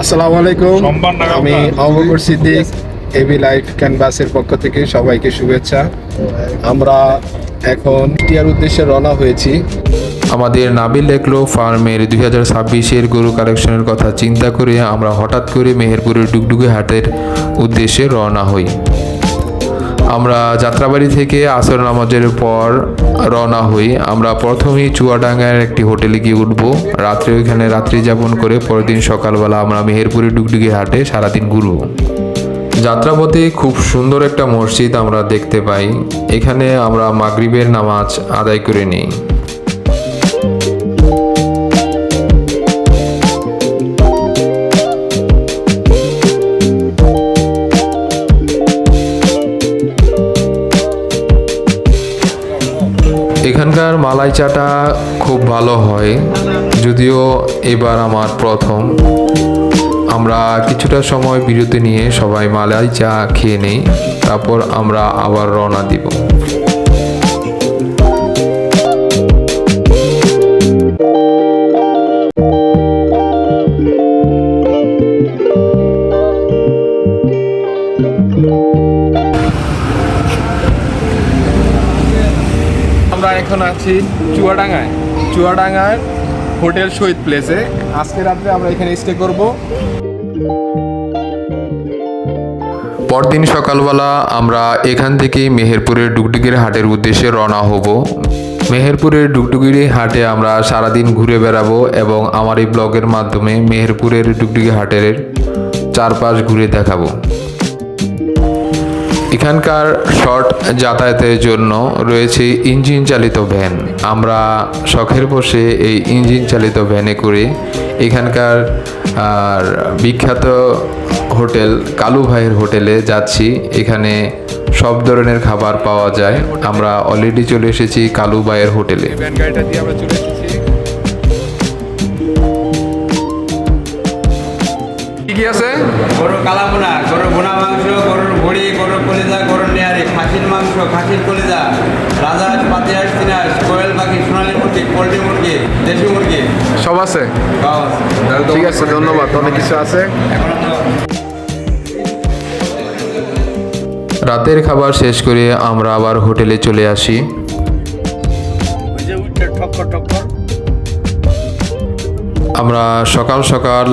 আসসালামু আলাইকুম, আমি আবুবকর সিদ্দিক, এবি লাইফ ক্যানভাসের পক্ষ থেকে সবাইকে শুভেচ্ছা। আমরা এখন টিয়ার উদ্দেশ্যে রওনা হয়েছি। আমাদের নাবিল এগ্রো ফার্মের 2026-এর গরু কালেকশনের কথা চিন্তা করে আমরা হঠাৎ করে মেহেরপুরের ডুগডুগি হাটের উদ্দেশ্যে রওনা হই। আমরা যাত্রাবাড়ি থেকে আসর নামাজের পর রওনা হই। আমরা প্রথমেই চুয়াডাঙ্গার একটি হোটেলে গিয়ে উঠব, রাত্রে ওইখানে রাত্রি যাপন করে পরের দিন সকালবেলা আমরা মেহেরপুরের ডুগডুগি হাটে সারাদিন ঘুরব। যাত্রাপথে খুব সুন্দর একটা মসজিদ আমরা দেখতে পাই, এখানে আমরা মাগরিবের নামাজ আদায় করে নিই। এখানকার মালাই চাটা খুব ভালো হয়, যদিও এবার আমার প্রথম। আমরা কিছুটা সময় বিরতি নিয়ে সবাই মালাই চা খেয়ে নেই, তারপর আমরা আবার রওনা দিব। আমরা এখন আছি চুয়াডাঙ্গায় হোটেল শহীদ প্লেসে। আজকে রাত্রে আমরা এখানে স্টে করব। পরদিন সকালবেলা আমরা এখান থেকে মেহেরপুরের ডুগডুগির হাটের উদ্দেশ্যে রওনা হব। মেহেরপুরের ডুগডুগির হাটে আমরা সারাদিন ঘুরে বেড়াবো এবং আমার এই ব্লগের মাধ্যমে মেহেরপুরের ডুগডুগি হাটের চারপাশ ঘুরে দেখাবো। এখানকার শর্ট যাতায়াতের জন্য রয়েছে ইঞ্জিন চালিত ভ্যান। আমরা শখের বসে এই ইঞ্জিন চালিত ভ্যানে করে এখানকার বিখ্যাত হোটেল কালু ভাইয়ের হোটেলে যাচ্ছি। এখানে সব ধরনের খাবার পাওয়া যায়। আমরা অলরেডি চলে এসেছি কালু ভাইয়ের হোটেলে। ভ্যান গাড়িটা দিয়ে আমরা চলে এসেছি। কি আছে? গরুর কালাবোনা, গরুর বোনা মাংস, গরুর ভুড়ি, গরুর কলিজা, গরুর নেয়ারি, খাসির মাংস, খাসির কলিজা, রাজহাঁস, পাতিহাঁস, চীনাহাঁস, কোয়েল পাখি, সোনালী মুরগি, পোলট্রি মুরগি, দেশি মুরগি সব আছে। সব আছে। ঠিক আছে, ধন্যবাদ। অনেক কিছু আছে। এখন তো রাতের খাবার শেষ করে আমরা আবার হোটেলে চলে আসি। আমরা সকাল সকাল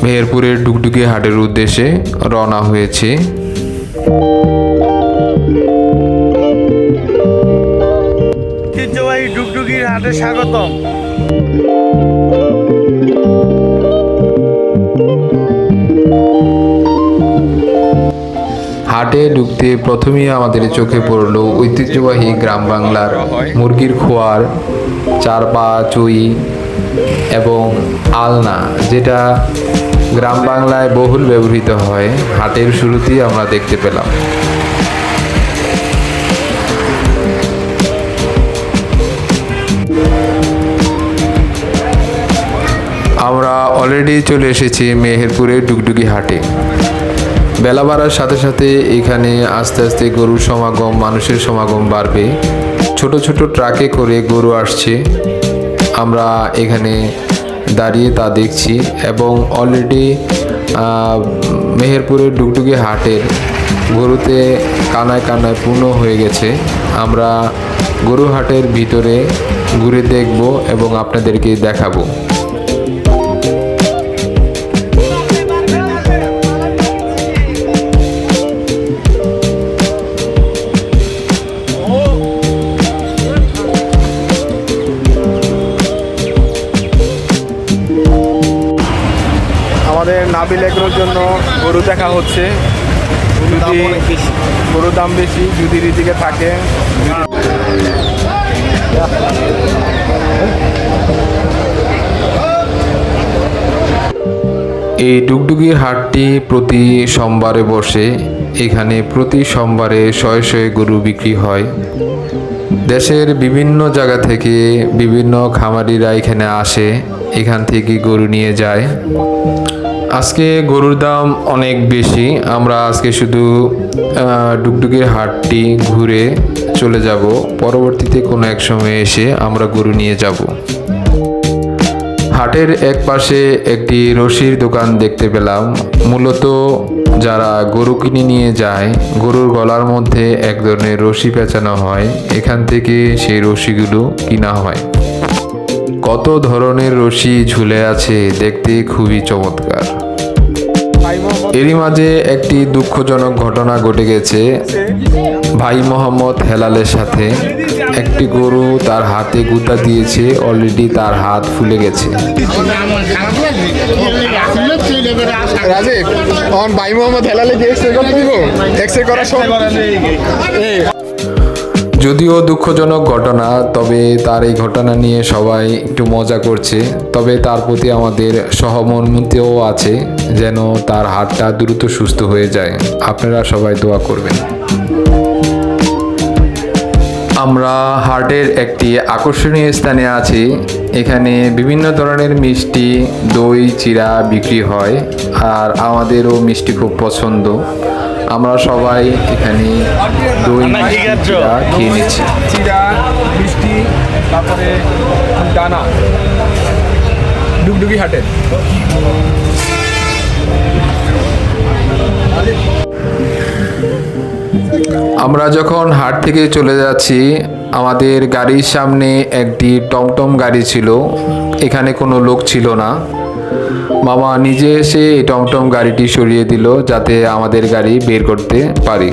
মেহেরপুরের ডুগডুগি হাটের উদ্দেশ্যে রওনা হয়েছি। ঐতিহ্যবাহী ডুগডুগির হাটে স্বাগতম। হাটে ঢুকতে প্রথমেই আমাদের চোখে পড়ল ঐতিহ্যবাহী গ্রাম বাংলার মুরগির খোয়ার, চারপা, চুই এবং আলনা, যেটা গ্রাম বাংলায় বহুল ব্যবহৃত হয়। হাটের শুরুতেই আমরা দেখতে পেলাম। আমরা অলরেডি চলে এসেছি মেহেরপুরের ডুগডুগি হাটে। বেলা বাড়ার সাথে সাথে এখানে আস্তে আস্তে গরুর সমাগম, মানুষের সমাগম বাড়বে। ছোট ছোট ট্রাকে করে গরু আসছে, আমরা এখানে দাঁড়িয়ে তা দেখছি। এবং অলরেডি মেহেরপুরের ডুগডুগি হাটের গরুতে কানায় কানায় পূর্ণ হয়ে গেছে। আমরা গরু হাটের ভিতরে ঘুরে দেখব এবং আপনাদেরকে দেখাবো। আমাদের নাবিল এগ্রোর জন্য গরু দেখা হচ্ছে। যদি গরুর দাম বেশি, যদি এদিকে থাকে এই ডুগডুগির হাটটি প্রতি সোমবারে বসে। এখানে প্রতি সোমবারে শয়ে শয়ে গরু বিক্রি হয়। দেশের বিভিন্ন জায়গা থেকে বিভিন্ন খামারিরা এখানে আসে, এখান থেকে গরু নিয়ে যায়। আজকে গরুর দাম অনেক বেশি। আমরা আজকে শুধু ডুগডুগির হাটটি ঘুরে চলে যাব, পরবর্তীতে কোনো এক সময় এসে আমরা গরু নিয়ে যাব। হাটের এক পাশে একটি রশির দোকান দেখতে পেলাম। মূলত যারা গরু কিনে নিয়ে যায়, গরুর গলার মধ্যে এক ধরনের রশি পেঁচানো হয়, এখান থেকে সেই রশিগুলো কিনা হয়। কত ধরনের রশি ঝুলে আছে, দেখতে খুবই চমৎকার। এরই মাঝে একটি দুঃখজনক ঘটনা ঘটে গেছে ভাই মোহাম্মদ হেলালের সাথে। একটি গরু তার হাতে গুঁতা দিয়েছে, অলরেডি তার হাত ফুলে গেছে। রাজীব, আমার ভাই মোহাম্মদ হেলালে কি এক্সরে করতে দিব? এক্সরে করার সময় যদিও দুঃখজনক ঘটনা, তবে তার এই ঘটনা নিয়ে সবাই একটু মজা করছে। তবে তার প্রতি আমাদের সহমর্মিতাও আছে, যেন তার হাতটা দ্রুত সুস্থ হয়ে যায়। আপনারা সবাই দোয়া করবেন। আমরা হাটের একটি আকর্ষণীয় স্থানে আছি। এখানে বিভিন্ন ধরনের মিষ্টি, দই, চিড়া বিক্রি হয়, আর আমাদেরও মিষ্টি খুব পছন্দ। আমরা সবাই এখানে দই, মিষ্টি, চিড়া খেয়ে নিচ্ছি। চিড়া, মিষ্টি, তারপরে দানা, ডুগডুগি হাটে। আমরা যখন হাট থেকে চলে যাচ্ছি, আমাদের গাড়ির সামনে একটি টমটম গাড়ি ছিল। এখানে কোনো লোক ছিল না। মামা নিজে এসে এই টমটম গাড়িটি সরিয়ে দিল, যাতে আমাদের গাড়ি বের করতে পারি।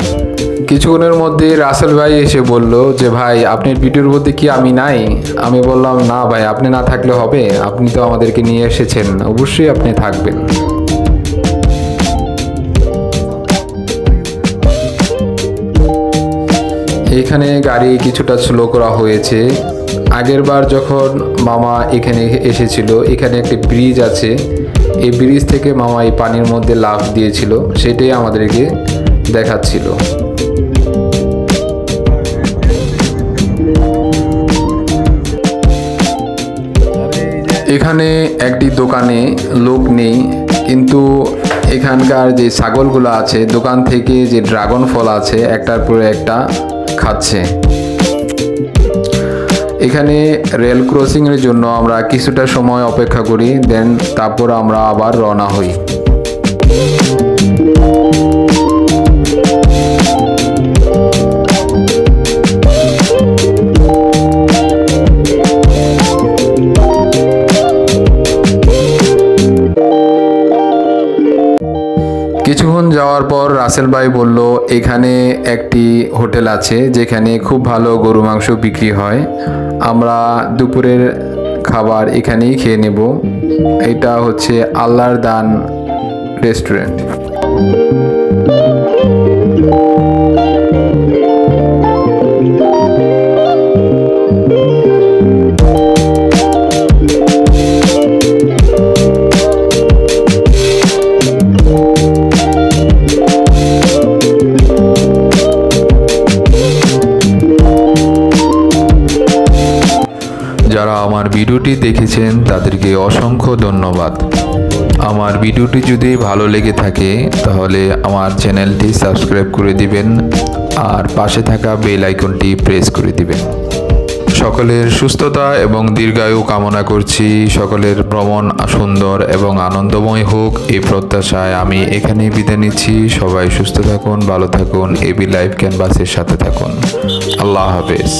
কিছুক্ষণের মধ্যে রাসেল ভাই এসে বলল যে, ভাই আপনার ভিডিওর মধ্যে কি আমি নাই? আমি বললাম, না ভাই, আপনি না থাকলে হবে? আপনি তো আমাদেরকে নিয়ে এসেছেন, অবশ্যই আপনি থাকবেন। এখানে গাড়ি কিছুটা স্লো করা হয়েছে। আগের বার যখন মামা এখানে এসেছিল, এখানে একটি ব্রিজ আছে, এই ব্রিজ থেকে মামা এই পানির মধ্যে লাফ দিয়েছিল, সেটাই আমাদেরকে দেখাচ্ছিল। এখানে একটি দোকানে লোক নেই, কিন্তু এখানকার যে ছাগলগুলো আছে, দোকান থেকে যে ড্রাগন ফল আছে, একটার পরে একটা খাচ্ছে। এখানে রেল ক্রসিংয়ের জন্য আমরা কিছুটা সময় অপেক্ষা করি, দেন তারপর আমরা আবার রওনা হই। কিছুক্ষণ যাওয়ার পর রাসেল ভাই বলল, এখানে একটি হোটেল আছে যেখানে খুব ভালো গরু মাংস বিক্রি হয়। আমরা দুপুরের খাবার এখানেই খেয়ে নেব। এটা হচ্ছে আল্লাহর দান রেস্টুরেন্ট। যারা আমার ভিডিওটি দেখেছেন তাদেরকে অসংখ্য ধন্যবাদ। আমার ভিডিওটি যদি ভালো লেগে থাকে তাহলে আমার চ্যানেলটি সাবস্ক্রাইব করে দিবেন আর পাশে থাকা বেল আইকনটি প্রেস করে দিবেন। সকলের সুস্থতা এবং দীর্ঘায়ু কামনা করছি। সকলের ভ্রমণ সুন্দর এবং আনন্দময় হোক এই প্রত্যাশায় আমি এখানেই বিদায় নিচ্ছি। সবাই সুস্থ থাকুন, ভালো থাকুন, এবি লাইফ ক্যানভাসের সাথে থাকুন। আল্লাহ হাফেজ।